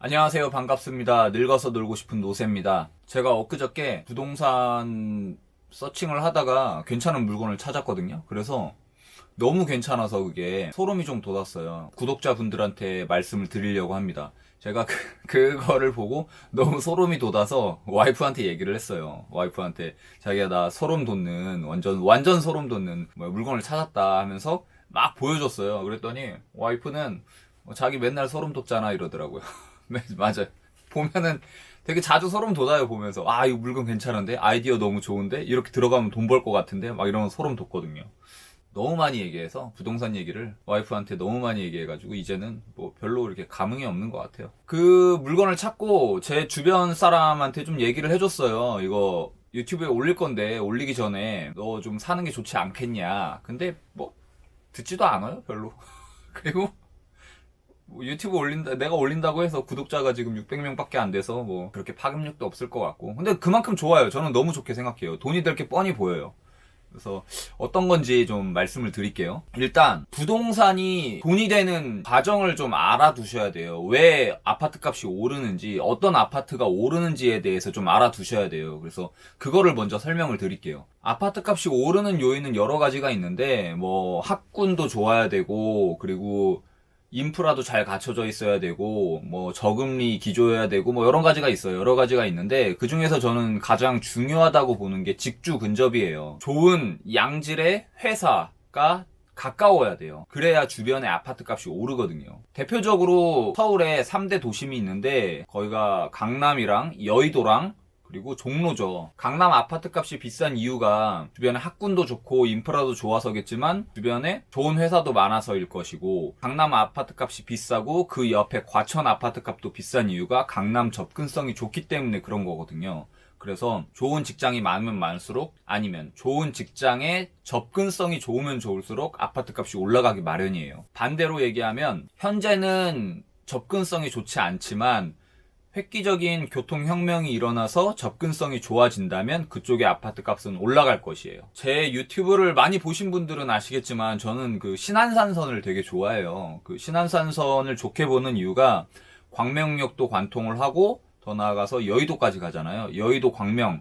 안녕하세요. 반갑습니다. 늙어서 놀고 싶은 노세입니다. 제가 엊그저께 부동산 서칭을 하다가 괜찮은 물건을 찾았거든요. 그래서 너무 괜찮아서 그게 소름이 좀 돋았어요. 구독자분들한테 말씀을 드리려고 합니다. 제가 그거를 보고 너무 소름이 돋아서 와이프한테 얘기를 했어요. 와이프한테 자기가 나 소름 돋는 완전 소름 돋는 물건을 찾았다 하면서 막 보여줬어요. 그랬더니 와이프는 자기 맨날 소름 돋잖아 이러더라고요. 네, 맞아요. 보면은 되게 자주 소름 돋아요, 보면서. 아, 이거 물건 괜찮은데? 아이디어 너무 좋은데? 이렇게 들어가면 돈 벌 것 같은데? 막 이런 소름 돋거든요. 너무 많이 얘기해서 부동산 얘기를 와이프한테 너무 많이 얘기해가지고 이제는 뭐 별로 이렇게 감흥이 없는 것 같아요. 그 물건을 찾고 제 주변 사람한테 좀 얘기를 해줬어요. 이거 유튜브에 올릴 건데 올리기 전에 너 좀 사는 게 좋지 않겠냐. 근데 뭐 듣지도 않아요, 별로. 그리고 유튜브 내가 올린다고 해서 구독자가 지금 600명밖에 안 돼서 뭐 그렇게 파급력도 없을 것 같고. 근데 그만큼 좋아요. 저는 너무 좋게 생각해요. 돈이 될 게 뻔히 보여요. 그래서 어떤 건지 좀 말씀을 드릴게요. 일단 부동산이 돈이 되는 과정을 좀 알아두셔야 돼요. 왜 아파트 값이 오르는지, 어떤 아파트가 오르는지에 대해서 좀 알아두셔야 돼요. 그래서 그거를 먼저 설명을 드릴게요. 아파트 값이 오르는 요인은 여러 가지가 있는데 뭐 학군도 좋아야 되고, 그리고 인프라도 잘 갖춰져 있어야 되고, 뭐 저금리 기조여야 되고, 뭐 여러 가지가 있어요. 여러 가지가 있는데 그 중에서 저는 가장 중요하다고 보는 게 직주 근접이에요. 좋은 양질의 회사가 가까워야 돼요. 그래야 주변에 아파트 값이 오르거든요. 대표적으로 서울에 3대 도심이 있는데 거기가 강남이랑 여의도랑 그리고 종로죠. 강남 아파트 값이 비싼 이유가 주변에 학군도 좋고 인프라도 좋아서겠지만 주변에 좋은 회사도 많아서일 것이고, 강남 아파트 값이 비싸고 그 옆에 과천 아파트 값도 비싼 이유가 강남 접근성이 좋기 때문에 그런 거거든요. 그래서 좋은 직장이 많으면 많을수록, 아니면 좋은 직장에 접근성이 좋으면 좋을수록 아파트 값이 올라가기 마련이에요. 반대로 얘기하면 현재는 접근성이 좋지 않지만 획기적인 교통혁명이 일어나서 접근성이 좋아진다면 그쪽의 아파트 값은 올라갈 것이에요. 제 유튜브를 많이 보신 분들은 아시겠지만 저는 그 신안산선을 되게 좋아해요. 그 신안산선을 좋게 보는 이유가 광명역도 관통을 하고 더 나아가서 여의도까지 가잖아요. 여의도 광명.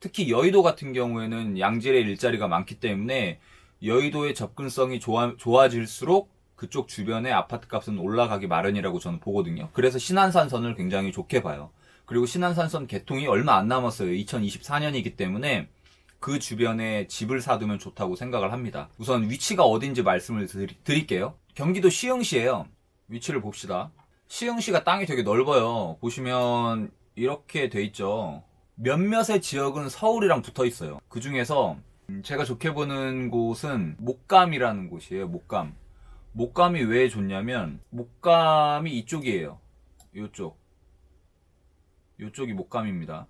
특히 여의도 같은 경우에는 양질의 일자리가 많기 때문에 여의도의 접근성이 좋아질수록 그쪽 주변의 아파트 값은 올라가기 마련이라고 저는 보거든요. 그래서 신안산선을 굉장히 좋게 봐요. 그리고 신안산선 개통이 얼마 안 남았어요. 2024년이기 때문에 그 주변에 집을 사두면 좋다고 생각을 합니다. 우선 위치가 어딘지 말씀을 드릴게요. 경기도 시흥시예요. 위치를 봅시다. 시흥시가 땅이 되게 넓어요. 보시면 이렇게 돼 있죠. 몇몇의 지역은 서울이랑 붙어 있어요. 그 중에서 제가 좋게 보는 곳은 목감이라는 곳이에요. 목감. 목감이 왜 좋냐면 목감이 이쪽이에요. 요쪽이 목감입니다.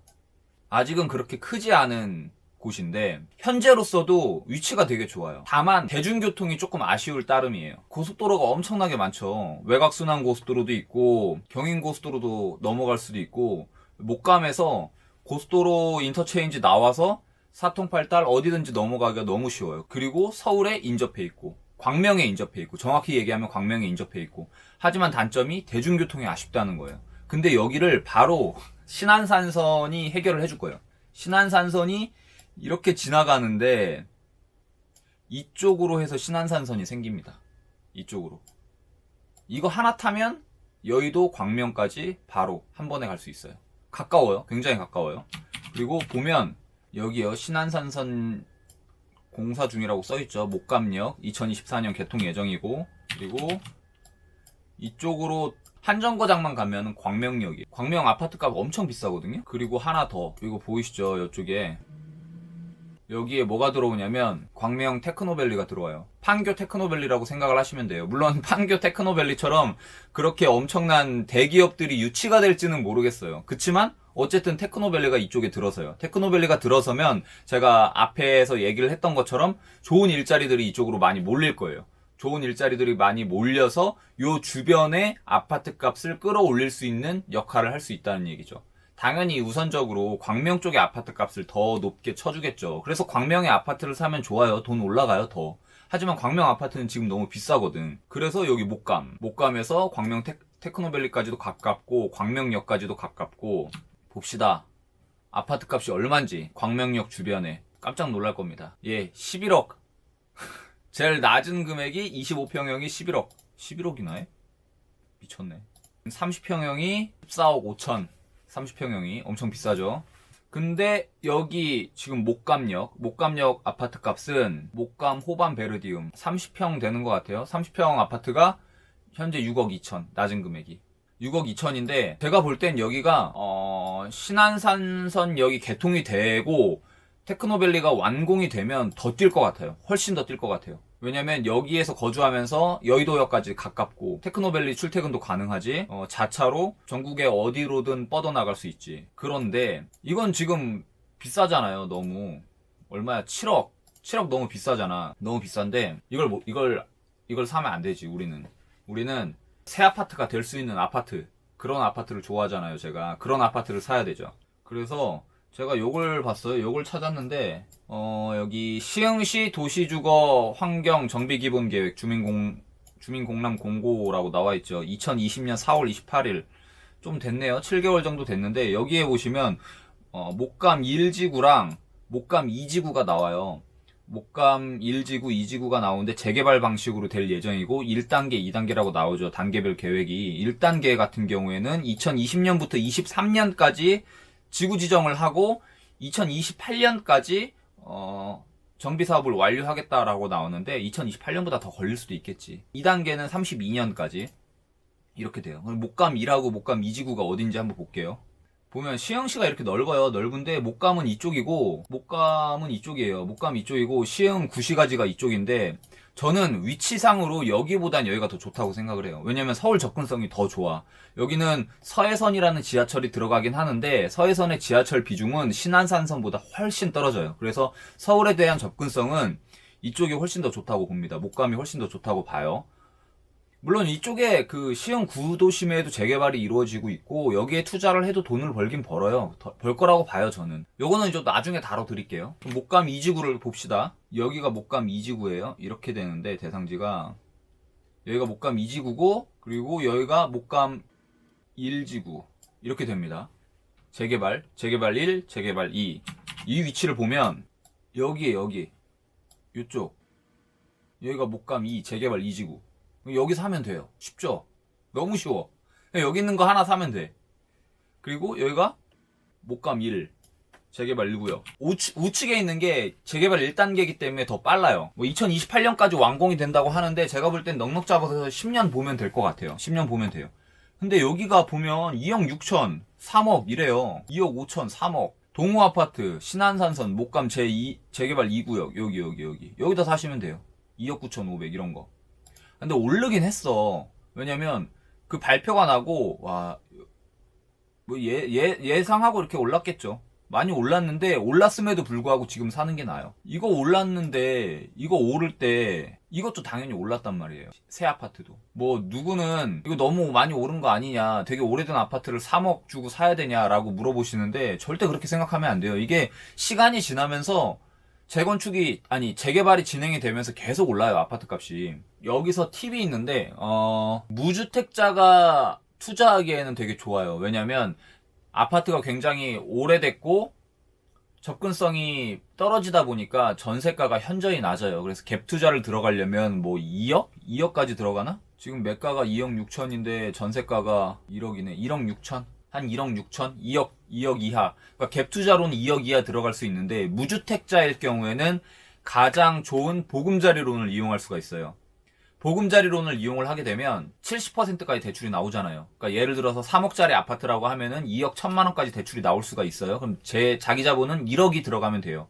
아직은 그렇게 크지 않은 곳인데 현재로서도 위치가 되게 좋아요. 다만 대중교통이 조금 아쉬울 따름이에요. 고속도로가 엄청나게 많죠. 외곽순환 고속도로도 있고 경인고속도로도 넘어갈 수도 있고, 목감에서 고속도로 인터체인지 나와서 사통팔달 어디든지 넘어가기가 너무 쉬워요. 그리고 서울에 인접해 있고 광명에 인접해 있고, 정확히 얘기하면 광명에 인접해 있고. 하지만 단점이 대중교통이 아쉽다는 거예요. 근데 여기를 바로 신안산선이 해결을 해줄 거예요. 신안산선이 이렇게 지나가는데 이쪽으로 해서 신안산선이 생깁니다. 이쪽으로. 이거 하나 타면 여의도 광명까지 바로 한 번에 갈 수 있어요. 가까워요. 굉장히 가까워요. 그리고 보면 여기요, 신안산선 공사 중이라고 써있죠. 목감역 2024년 개통 예정이고, 그리고 이쪽으로 한정거장만 가면 광명역이에요. 광명 아파트값 엄청 비싸거든요. 그리고 하나 더, 이거 보이시죠? 이쪽에 여기에 뭐가 들어오냐면 광명 테크노밸리가 들어와요. 판교 테크노밸리라고 생각을 하시면 돼요. 물론 판교 테크노밸리처럼 그렇게 엄청난 대기업들이 유치가 될지는 모르겠어요. 그치만 어쨌든 테크노밸리가 이쪽에 들어서요. 테크노밸리가 들어서면 제가 앞에서 얘기를 했던 것처럼 좋은 일자리들이 이쪽으로 많이 몰릴 거예요. 좋은 일자리들이 많이 몰려서 요 주변의 아파트 값을 끌어올릴 수 있는 역할을 할 수 있다는 얘기죠. 당연히 우선적으로 광명 쪽의 아파트 값을 더 높게 쳐주겠죠. 그래서 광명의 아파트를 사면 좋아요. 돈 올라가요, 더. 하지만 광명 아파트는 지금 너무 비싸거든. 그래서 여기 목감에서 광명 테크노밸리까지도 가깝고 광명역까지도 가깝고. 봅시다. 아파트 값이 얼만지 광명역 주변에 깜짝 놀랄 겁니다. 예, 11억. 제일 낮은 금액이 25평형이 11억. 11억이나 해? 미쳤네. 30평형이 14억 5천. 30평형이 엄청 비싸죠. 근데 여기 지금 목감역 아파트 값은 목감 호반 베르디움 30평 되는 것 같아요. 30평 아파트가 현재 6억 2천. 낮은 금액이 6억 2천인데 제가 볼 땐 여기가 신안산선 여기 개통이 되고 테크노밸리가 완공이 되면 더 뛸 것 같아요. 훨씬 더 뛸 것 같아요. 왜냐면 여기에서 거주하면서 여의도역까지 가깝고 테크노밸리 출퇴근도 가능하지. 자차로 전국에 어디로든 뻗어나갈 수 있지. 그런데 이건 지금 비싸잖아요. 너무. 얼마야? 7억. 7억 너무 비싸잖아. 너무 비싼데 이걸 사면 안 되지. 우리는 새 아파트가 될 수 있는 아파트, 그런 아파트를 좋아하잖아요. 제가 그런 아파트를 사야 되죠. 그래서 제가 요걸 봤어요. 요걸 찾았는데 여기 시흥시 도시주거 환경 정비 기본 계획 주민공람 공고라고 나와 있죠. 2020년 4월 28일 좀 됐네요. 7개월 정도 됐는데 여기에 보시면 목감 1지구랑 목감 2지구가 나와요. 목감 1지구, 2지구가 나오는데 재개발 방식으로 될 예정이고 1단계, 2단계라고 나오죠. 단계별 계획이. 1단계 같은 경우에는 2020년부터 23년까지 지구 지정을 하고 2028년까지 정비 사업을 완료하겠다라고 나오는데 2028년보다 더 걸릴 수도 있겠지. 2단계는 32년까지 이렇게 돼요. 목감 1하고 목감 2지구가 어딘지 한번 볼게요. 보면 시흥시가 이렇게 넓어요. 넓은데 목감은 이쪽이고 목감은 이쪽이에요. 목감 이쪽이고 시흥 구시가지가 이쪽인데 저는 위치상으로 여기보단 여기가 더 좋다고 생각을 해요. 왜냐면 서울 접근성이 더 좋아. 여기는 서해선이라는 지하철이 들어가긴 하는데 서해선의 지하철 비중은 신안산선보다 훨씬 떨어져요. 그래서 서울에 대한 접근성은 이쪽이 훨씬 더 좋다고 봅니다. 목감이 훨씬 더 좋다고 봐요. 물론 이쪽에 그 시흥 구도심에도 재개발이 이루어지고 있고 여기에 투자를 해도 돈을 벌긴 벌어요. 벌 거라고 봐요. 저는 요거는 좀 나중에 다뤄드릴게요. 목감 2지구를 봅시다. 여기가 목감 2지구예요. 이렇게 되는데 대상지가 여기가 목감 2지구고 그리고 여기가 목감 1지구 이렇게 됩니다. 재개발 1, 재개발 2. 이 위치를 보면 여기 이쪽 여기가 목감 2, 재개발 2지구. 여기서 하면 돼요. 쉽죠? 너무 쉬워. 여기 있는 거 하나 사면 돼. 그리고 여기가 목감 1, 재개발 1구역. 우측에 있는 게 재개발 1단계이기 때문에 더 빨라요. 2028년까지 완공이 된다고 하는데 제가 볼 땐 넉넉 잡아서 10년 보면 될 것 같아요. 10년 보면 돼요. 근데 여기가 보면 2억 6천, 3억 이래요. 2억 5천, 3억. 동호아파트, 신안산선, 목감 재개발 2구역. 여기. 여기다 사시면 돼요. 2억 9천 5백 이런 거. 근데 오르긴 했어. 왜냐면 그 발표가 나고 예상하고 이렇게 올랐겠죠. 많이 올랐는데 올랐음에도 불구하고 지금 사는 게 나아요. 이거 올랐는데 이거 오를 때 이것도 당연히 올랐단 말이에요. 새 아파트도. 누구는 이거 너무 많이 오른 거 아니냐, 되게 오래된 아파트를 3억 주고 사야 되냐라고 물어보시는데 절대 그렇게 생각하면 안 돼요. 이게 시간이 지나면서 재개발이 진행이 되면서 계속 올라요, 아파트 값이. 여기서 팁이 있는데, 무주택자가 투자하기에는 되게 좋아요. 왜냐면, 아파트가 굉장히 오래됐고, 접근성이 떨어지다 보니까 전세가가 현저히 낮아요. 그래서 갭 투자를 들어가려면 2억? 2억까지 들어가나? 지금 매가가 2억 6천인데 전세가가 1억이네. 1억 6천? 한 1억 6천? 2억 이하. 그러니까 갭 투자로는 2억 이하 들어갈 수 있는데 무주택자일 경우에는 가장 좋은 보금자리론을 이용할 수가 있어요. 보금자리론을 이용을 하게 되면 70%까지 대출이 나오잖아요. 그러니까 예를 들어서 3억짜리 아파트라고 하면은 2억 1천만 원까지 대출이 나올 수가 있어요. 그럼 자기 자본은 1억이 들어가면 돼요.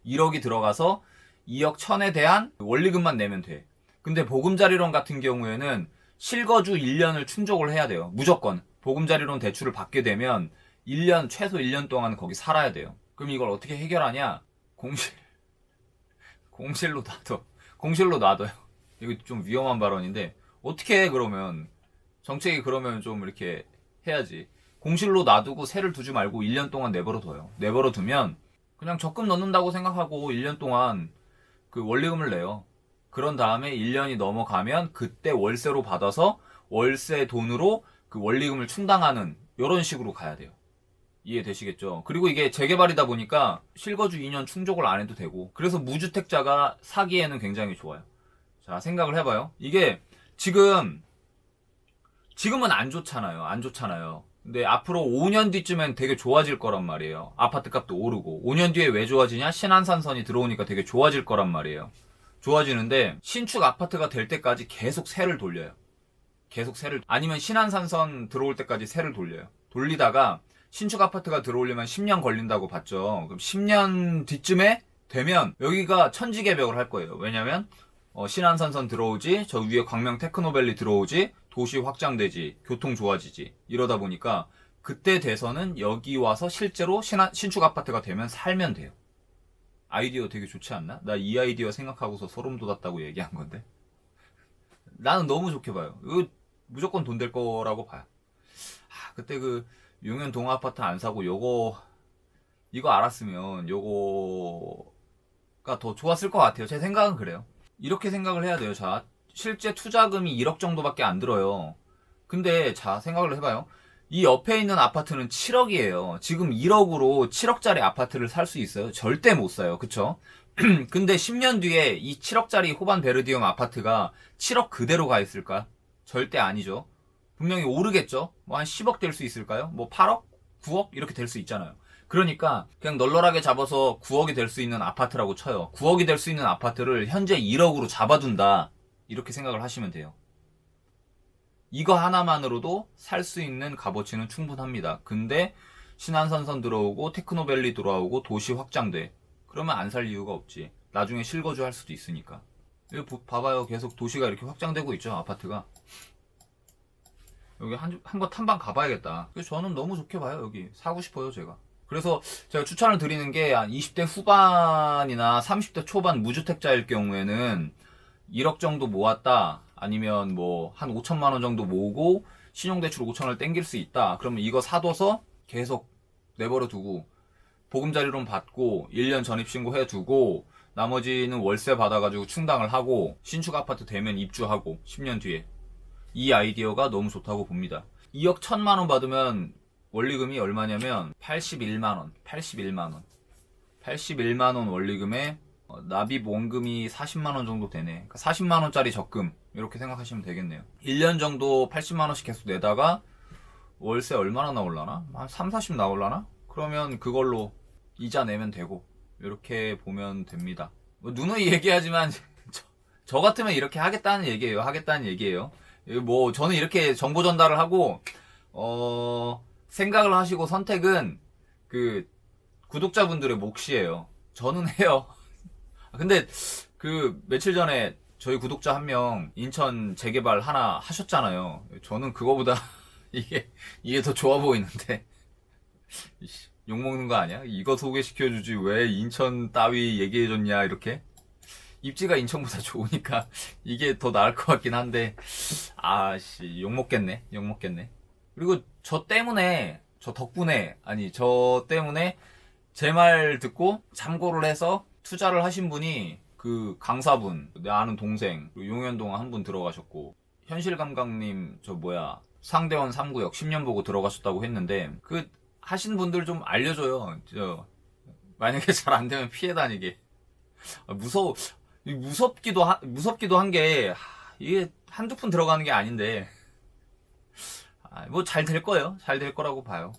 1억이 들어가서 2억 1천에 대한 원리금만 내면 돼. 근데 보금자리론 같은 경우에는 실거주 1년을 충족을 해야 돼요. 무조건. 보금자리론 대출을 받게 되면 최소 1년 동안 거기 살아야 돼요. 그럼 이걸 어떻게 해결하냐? 공실로 놔둬요. 이거 좀 위험한 발언인데 어떻게 해 그러면? 정책이 그러면 좀 이렇게 해야지. 공실로 놔두고 세를 두지 말고 1년 동안 내버려둬요. 내버려두면 그냥 적금 넣는다고 생각하고 1년 동안 그 원리금을 내요. 그런 다음에 1년이 넘어가면 그때 월세로 받아서 월세 돈으로 그 원리금을 충당하는 이런 식으로 가야 돼요. 이해되시겠죠? 그리고 이게 재개발이다 보니까 실거주 2년 충족을 안 해도 되고, 그래서 무주택자가 사기에는 굉장히 좋아요. 자, 생각을 해봐요. 이게 지금은 안 좋잖아요. 안 좋잖아요. 근데 앞으로 5년 뒤쯤엔 되게 좋아질 거란 말이에요. 아파트 값도 오르고. 5년 뒤에 왜 좋아지냐? 신안산선이 들어오니까 되게 좋아질 거란 말이에요. 좋아지는데 신축 아파트가 될 때까지 계속 세를 돌려요. 아니면 신안산선 들어올 때까지 세를 돌려요. 돌리다가 신축 아파트가 들어오려면 10년 걸린다고 봤죠. 그럼 10년 뒤쯤에 되면 여기가 천지개벽을 할 거예요. 왜냐면 신안산선 들어오지, 저 위에 광명 테크노밸리 들어오지, 도시 확장되지, 교통 좋아지지, 이러다 보니까 그때 돼서는 여기 와서 실제로 신축 아파트가 되면 살면 돼요. 아이디어 되게 좋지 않나? 나 이 아이디어 생각하고서 소름 돋았다고 얘기한 건데. 나는 너무 좋게 봐요. 이거 무조건 돈 될 거라고 봐요. 그때 그 용현 동아파트 안 사고 이거 알았으면 요거가 더 좋았을 것 같아요. 제 생각은 그래요. 이렇게 생각을 해야 돼요. 자, 실제 투자금이 1억 정도밖에 안 들어요. 근데 자, 생각을 해봐요. 이 옆에 있는 아파트는 7억이에요. 지금 1억으로 7억짜리 아파트를 살 수 있어요? 절대 못 사요. 그쵸? 근데 10년 뒤에 이 7억짜리 호반 베르디움 아파트가 7억 그대로 가 있을까? 절대 아니죠. 분명히 오르겠죠? 뭐 한 10억 될 수 있을까요? 뭐 8억? 9억? 이렇게 될 수 있잖아요. 그러니까 그냥 널널하게 잡아서 9억이 될 수 있는 아파트라고 쳐요. 9억이 될 수 있는 아파트를 현재 1억으로 잡아둔다. 이렇게 생각을 하시면 돼요. 이거 하나만으로도 살 수 있는 값어치는 충분합니다. 근데 신안산선 들어오고 테크노밸리 들어오고 도시 확장돼. 그러면 안 살 이유가 없지. 나중에 실거주 할 수도 있으니까. 이거 봐봐요. 계속 도시가 이렇게 확장되고 있죠. 아파트가. 여기 한번 탐방 가봐야겠다. 그래서 저는 너무 좋게 봐요. 여기 사고 싶어요. 제가. 그래서 제가 추천을 드리는 게 한 20대 후반이나 30대 초반 무주택자일 경우에는 1억 정도 모았다. 아니면 뭐 한 5천만 원 정도 모으고 신용대출 5천을 땡길 수 있다. 그러면 이거 사둬서 계속 내버려 두고 보금자리론 받고 1년 전입신고 해두고 나머지는 월세 받아가지고 충당을 하고 신축 아파트 되면 입주하고 10년 뒤에. 이 아이디어가 너무 좋다고 봅니다. 2억 1천만 원 받으면 원리금이 얼마냐면 81만 원. 81만 원 원리금에 납입 원금이 40만 원 정도 되네. 그러니까 40만 원짜리 적금 이렇게 생각하시면 되겠네요. 1년 정도 80만 원씩 계속 내다가 월세 얼마나 나올라나? 한 3, 40 나올라나? 그러면 그걸로 이자 내면 되고 이렇게 보면 됩니다. 뭐 누누이 얘기하지만 저 같으면 이렇게 하겠다는 얘기예요. 뭐 저는 이렇게 정보 전달을 하고 생각을 하시고 선택은 그 구독자분들의 몫이에요. 저는 해요. 근데 그 며칠 전에 저희 구독자 한 명 인천 재개발 하나 하셨잖아요. 저는 그거보다 이게 더 좋아 보이는데 욕먹는 거 아니야? 이거 소개시켜주지 왜 인천 따위 얘기해줬냐 이렇게. 입지가 인천보다 좋으니까 이게 더 나을 것 같긴 한데 욕먹겠네. 그리고 저 때문에 제 말 듣고 참고를 해서 투자를 하신 분이 그 강사분, 내 아는 동생, 용현동 한 분 들어가셨고 현실감각님 상대원 3구역 10년 보고 들어가셨다고 했는데 그 하신 분들 좀 알려줘요. 만약에 잘 안 되면 피해 다니게. 무섭기도 한 게 이게 한두 푼 들어가는 게 아닌데 뭐 잘 될 거예요. 잘 될 거라고 봐요.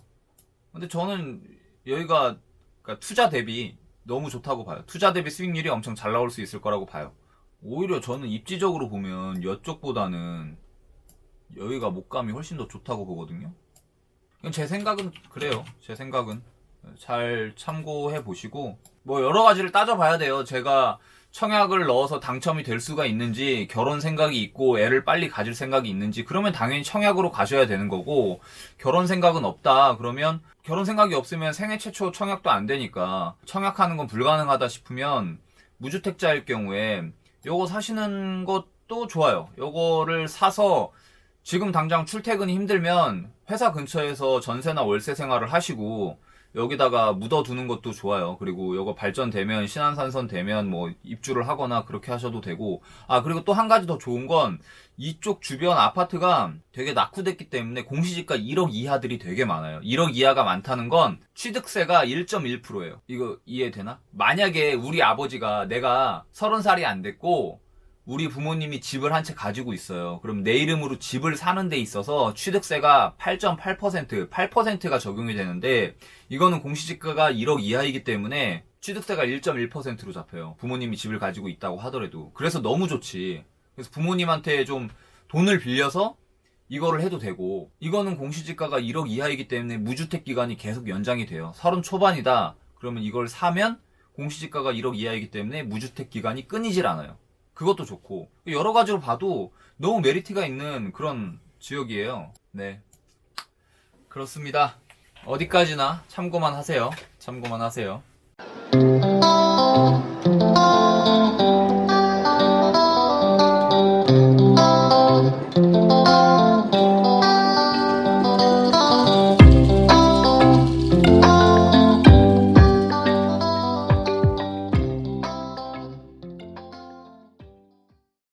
근데 저는 여기가 그러니까 투자 대비 너무 좋다고 봐요. 투자 대비 수익률이 엄청 잘 나올 수 있을 거라고 봐요. 오히려 저는 입지적으로 보면 이쪽보다는 여기가 목감이 훨씬 더 좋다고 보거든요. 제 생각은 그래요. 제 생각은 잘 참고해 보시고 뭐 여러 가지를 따져봐야 돼요. 제가 청약을 넣어서 당첨이 될 수가 있는지, 결혼 생각이 있고 애를 빨리 가질 생각이 있는지, 그러면 당연히 청약으로 가셔야 되는 거고, 결혼 생각은 없다 그러면 결혼 생각이 없으면 생애 최초 청약도 안 되니까 청약하는 건 불가능하다 싶으면 무주택자일 경우에 요거 사시는 것도 좋아요. 요거를 사서 지금 당장 출퇴근이 힘들면 회사 근처에서 전세나 월세 생활을 하시고 여기다가 묻어두는 것도 좋아요. 그리고 이거 발전되면 신안산선 되면 뭐 입주를 하거나 그렇게 하셔도 되고. 아, 그리고 또 한 가지 더 좋은 건 이쪽 주변 아파트가 되게 낙후됐기 때문에 공시지가 1억 이하들이 되게 많아요. 1억 이하가 많다는 건 취득세가 1.1%예요. 이거 이해되나? 만약에 우리 아버지가 내가 30살이 안 됐고 우리 부모님이 집을 한 채 가지고 있어요. 그럼 내 이름으로 집을 사는 데 있어서 취득세가 8.8%, 8%가 적용이 되는데 이거는 공시지가가 1억 이하이기 때문에 취득세가 1.1%로 잡혀요. 부모님이 집을 가지고 있다고 하더라도. 그래서 너무 좋지. 그래서 부모님한테 좀 돈을 빌려서 이거를 해도 되고, 이거는 공시지가가 1억 이하이기 때문에 무주택 기간이 계속 연장이 돼요. 30 초반이다. 그러면 이걸 사면 공시지가가 1억 이하이기 때문에 무주택 기간이 끊이질 않아요. 그것도 좋고 여러 가지로 봐도 너무 메리트가 있는 그런 지역이에요. 네, 그렇습니다. 어디까지나 참고만 하세요. 참고만 하세요.